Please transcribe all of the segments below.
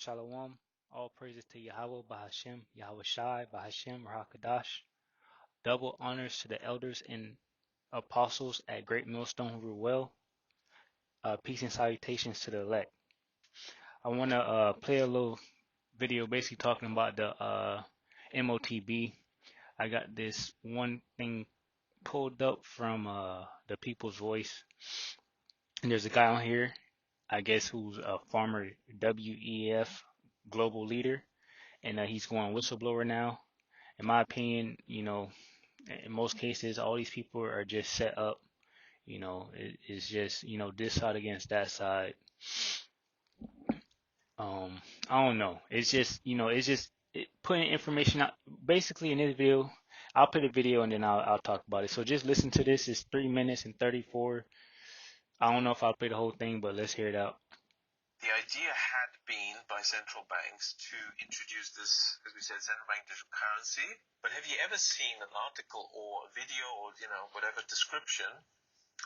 Shalom. All praises to Yahweh, Bahashem, Yahweh Shai, Bahashem, Rahakadash. Double honors to the elders and apostles at Great Millstone Ruel. Peace and salutations to the elect. I want to play a little video basically talking about the MOTB. I got this one thing pulled up from the People's Voice. And there's a guy on here, I guess, who's a former WEF global leader. And he's going whistleblower now. In my opinion, in most cases, all these people are just set up. It's just, this side against that side. I don't know. Putting information out. Basically, in this video, I'll put a video and then I'll talk about it. So just listen to this. It's 3 minutes and 34. I don't know if I'll play the whole thing, but let's hear it out. The idea had been by central banks to introduce this, as we said, central bank digital currency. But have you ever seen an article or a video or, whatever description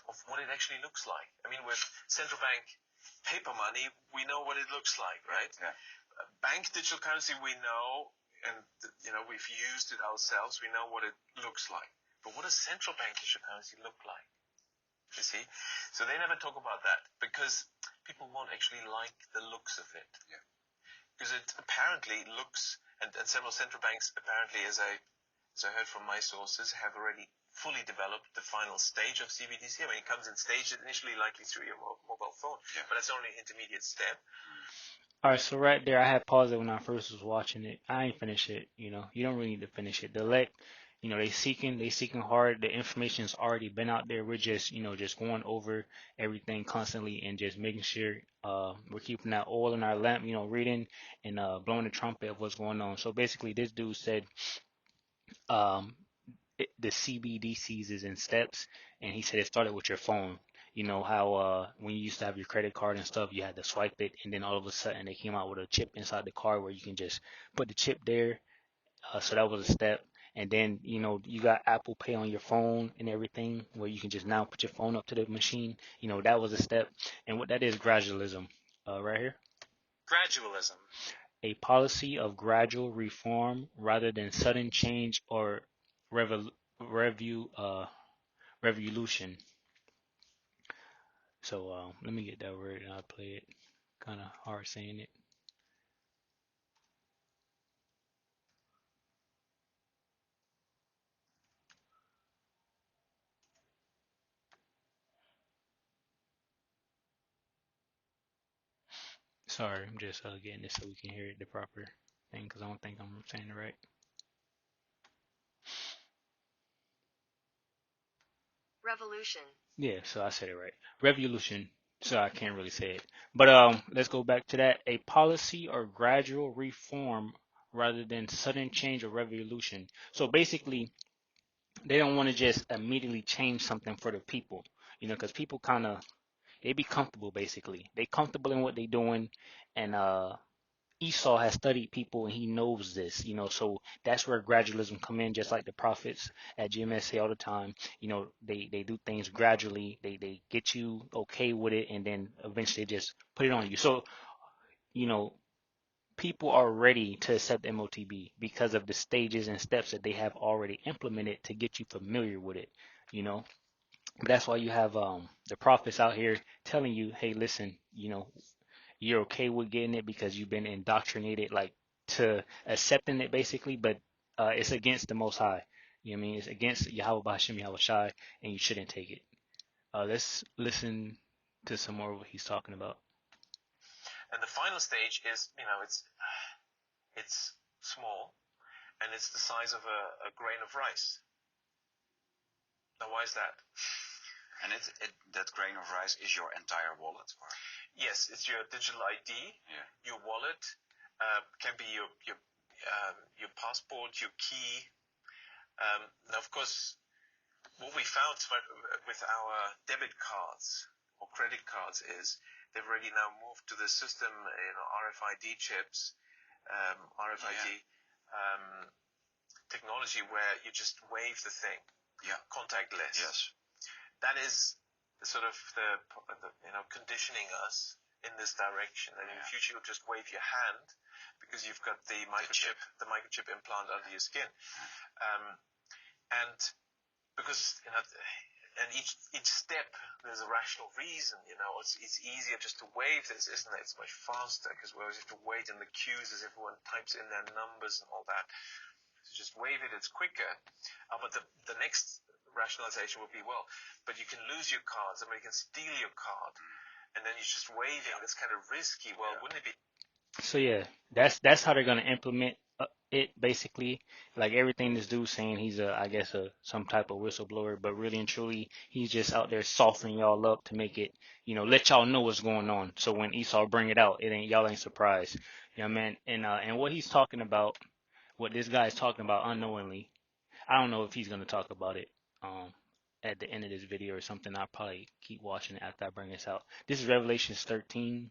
of what it actually looks like? I mean, with central bank paper money, we know what it looks like, right? Yeah. Bank digital currency, we know, and, we've used it ourselves. We know what it looks like. But what does central bank digital currency look like? You see? So they never talk about that because people won't actually like the looks of it. Yeah. Because it apparently looks, and several central banks apparently, as I heard from my sources, have already fully developed the final stage of CBDC. I mean, it comes in stages initially likely through your mobile phone, but that's only an intermediate step. All right, so right there, I had paused it when I first was watching it. I ain't finished it. You don't really need to finish it. The elect, they seeking hard. The information's already been out there. We're just, just going over everything constantly and just making sure we're keeping that oil in our lamp, reading and blowing the trumpet of what's going on. So basically, this dude said um, the CBDCs is in steps, and he said it started with your phone. You know how when you used to have your credit card and stuff, you had to swipe it, and then all of a sudden they came out with a chip inside the card where you can just put the chip there. So that was a step. And then, you got Apple Pay on your phone and everything where you can just now put your phone up to the machine. That was a step. And what that is, gradualism, right here. Gradualism. A policy of gradual reform rather than sudden change or revolution. So let me get that word and I'll play it. Kind of hard saying it. Sorry, I'm just getting this so we can hear it the proper thing because I don't think I'm saying it right. Revolution. Yeah, so I said it right. Revolution. So I can't really say it. But let's go back to that. A policy or gradual reform rather than sudden change or revolution. So basically, they don't want to just immediately change something for the people, because people kind of they be comfortable basically. They comfortable in what they doing, and Esau has studied people and he knows this, so that's where gradualism come in, just like the prophets at GMS say all the time. They do things gradually. They get you okay with it, and then eventually just put it on you. So, you know, people are ready to accept MOTB because of the stages and steps that they have already implemented to get you familiar with it, you know. But that's why you have the prophets out here telling you, hey, listen, you're okay with getting it because you've been indoctrinated like to accepting it basically, but it's against the Most High. You know what I mean? It's against Yahweh Ba'Shem, Yahweh Shai, and you shouldn't take it. Let's listen to some more of what he's talking about. And the final stage is, it's small, and it's the size of a grain of rice. Now, why is that? And that grain of rice is your entire wallet? Or? Yes, it's your digital ID, your wallet, can be your passport, your key. Now, of course, what we found with our debit cards or credit cards is they've already now moved to the system, RFID chips, RFID technology where you just wave the thing, contactless. Yes. That is sort of the conditioning us in this direction, and in the future you'll just wave your hand because you've got the microchip implant under your skin, and because and each step there's a rational reason. It's easier just to wave this, isn't it? It's much faster because we always have to wait in the queues as everyone types in their numbers and all that. So just wave it, it's quicker. But the next rationalization would be, well, but you can lose your card, somebody can steal your card, and then you're just waving. That's kind of risky. Well, wouldn't it be? So yeah, that's how they're gonna implement it basically. Like everything this dude's saying, he's I guess some type of whistleblower, but really and truly, he's just out there softening y'all up to make it, let y'all know what's going on. So when Esau bring it out, y'all ain't surprised. You know what I mean? And what he's talking about, what this guy is talking about unknowingly, I don't know if he's gonna talk about it at the end of this video or something. I'll probably keep watching it after I bring this out. This is Revelations 13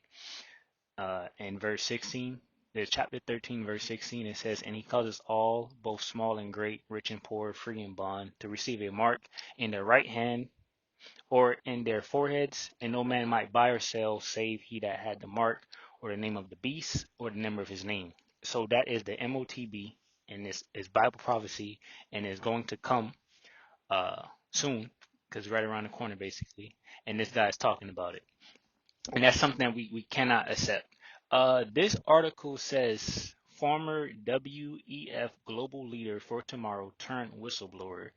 in verse 16. There's chapter 13, verse 16. It says, "And he causes all, both small and great, rich and poor, free and bond, to receive a mark in their right hand or in their foreheads, and no man might buy or sell save he that had the mark, or the name of the beast, or the number of his name." So that is the MOTB, and this is Bible prophecy, and is going to come soon, because right around the corner, basically. And this guy's talking about it. And that's something that we cannot accept. This article says former WEF global leader for tomorrow turned whistleblower.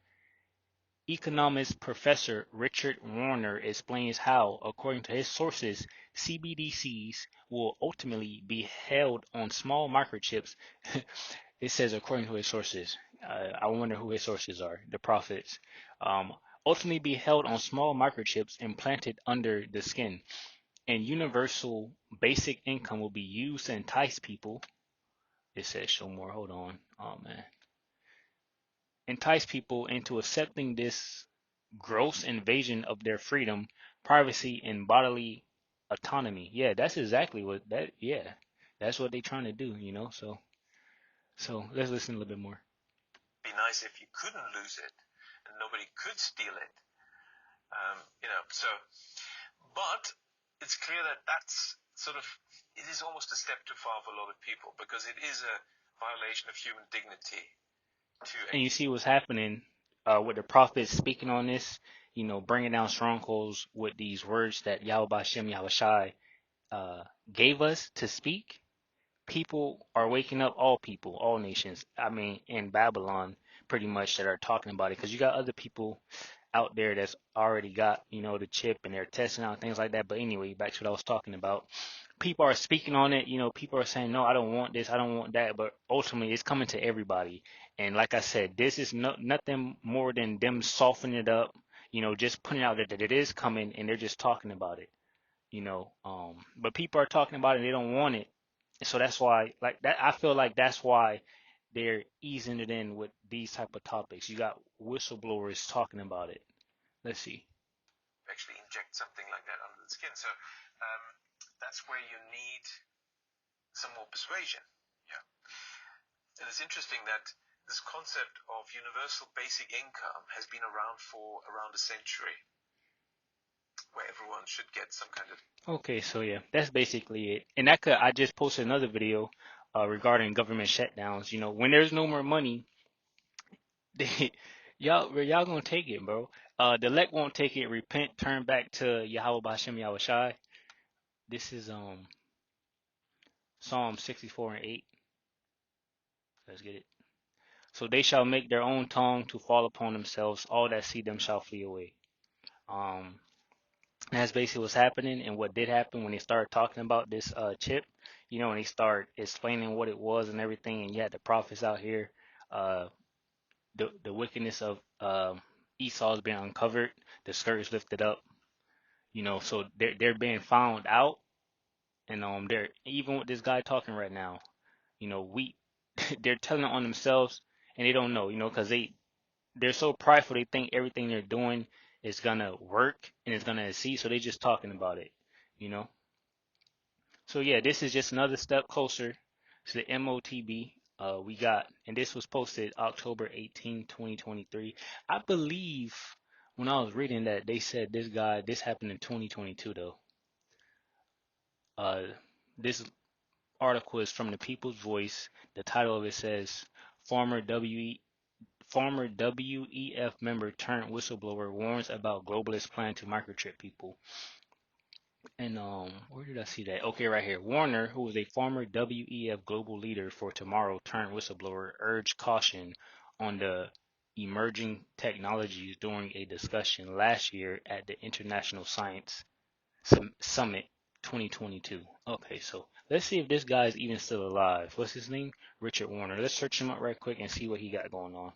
Economist Professor Richard Warner explains how, according to his sources, CBDCs will ultimately be held on small microchips. It says according to his sources. I wonder who his sources are, the prophets. Ultimately be held on small microchips implanted under the skin. And universal basic income will be used to entice people. It says show more. Hold on. Oh man. Entice people into accepting this gross invasion of their freedom, privacy, and bodily autonomy. Yeah, that's exactly what that. Yeah, that's what they're trying to do. So let's listen a little bit more. Be nice if you couldn't lose it and nobody could steal it. But it's clear that that's it is almost a step too far for a lot of people because it is a violation of human dignity And you see what's happening with the prophets speaking on this, bringing down strongholds with these words that Yahweh Shem Yahushai gave us to speak. People are waking up, all people, all nations. I mean, in Babylon, pretty much, that are talking about it, because you got other people out there that's already got, the chip, and they're testing out things like that. But anyway, back to what I was talking about. People are speaking on it. People are saying, no, I don't want this, I don't want that. But ultimately, it's coming to everybody. And like I said, this is nothing more than them softening it up, just putting out that it is coming, and they're just talking about it. But people are talking about it and they don't want it. So that's why, like that, I feel like that's why they're easing it in with these type of topics. You got whistleblowers talking about it. Let's see. actually inject something like that under the skin. So that's where you need some more persuasion. Yeah. And it's interesting that this concept of universal basic income has been around for around a century, where everyone should get some kind of. Okay, so yeah, that's basically it. And I just posted another video regarding government shutdowns. When there's no more money, they, y'all gonna take it, bro. The elect won't take it. Repent, turn back to Yahweh Bashem Yahushai. This is Psalm 64 and 8. Let's get it. So they shall make their own tongue to fall upon themselves. All that see them shall flee away. Um, that's basically what's happening, and what did happen when they started talking about this chip. And they start explaining what it was and everything. And you had the prophets out here. Uh, the wickedness of Esau is being uncovered. The skirt is lifted up. So they're being found out, and they're even with this guy talking right now. We they're telling on themselves, and they don't know. Because they're so prideful, they think everything they're doing is gonna work and it's gonna succeed, so they're just talking about it, you know. So yeah, this is just another step closer to the MOTB. We got, and this was posted October 18, 2023. I believe when I was reading that they said this happened in 2022 though. This article is from the People's Voice. The title of it says Former WEF member turned whistleblower warns about globalist plan to microchip people. And where did I see that? Okay, right here. Warner, who was a former WEF global leader for tomorrow turned whistleblower, urged caution on the emerging technologies during a discussion last year at the International Science Summit 2022. Okay, so let's see if this guy's even still alive. What's his name? Richard Warner. Let's search him up right quick and see what he got going on.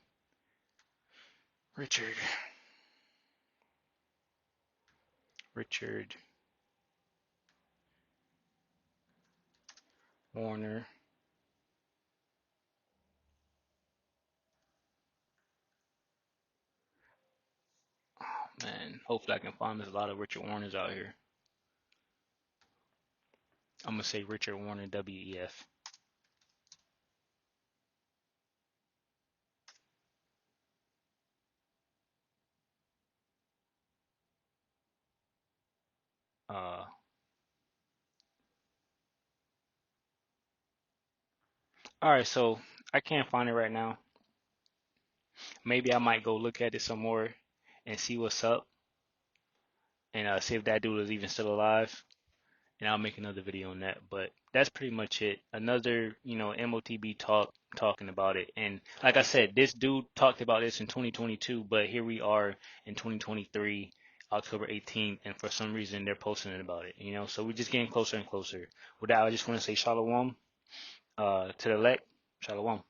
Richard Warner. Oh, man, hopefully I can find there's a lot of Richard Warners out here. I'm gonna say Richard Warner WEF. Uh, all right, so I can't find it right now. Maybe I might go look at it some more and see what's up and see if that dude is even still alive. And I'll make another video on that. But that's pretty much it. Another, MOTB talking about it. And like I said, this dude talked about this in 2022, but here we are in 2023, October 18th, and for some reason they're posting about it. So we're just getting closer and closer. With that, I just want to say shalom to the elect, shalom.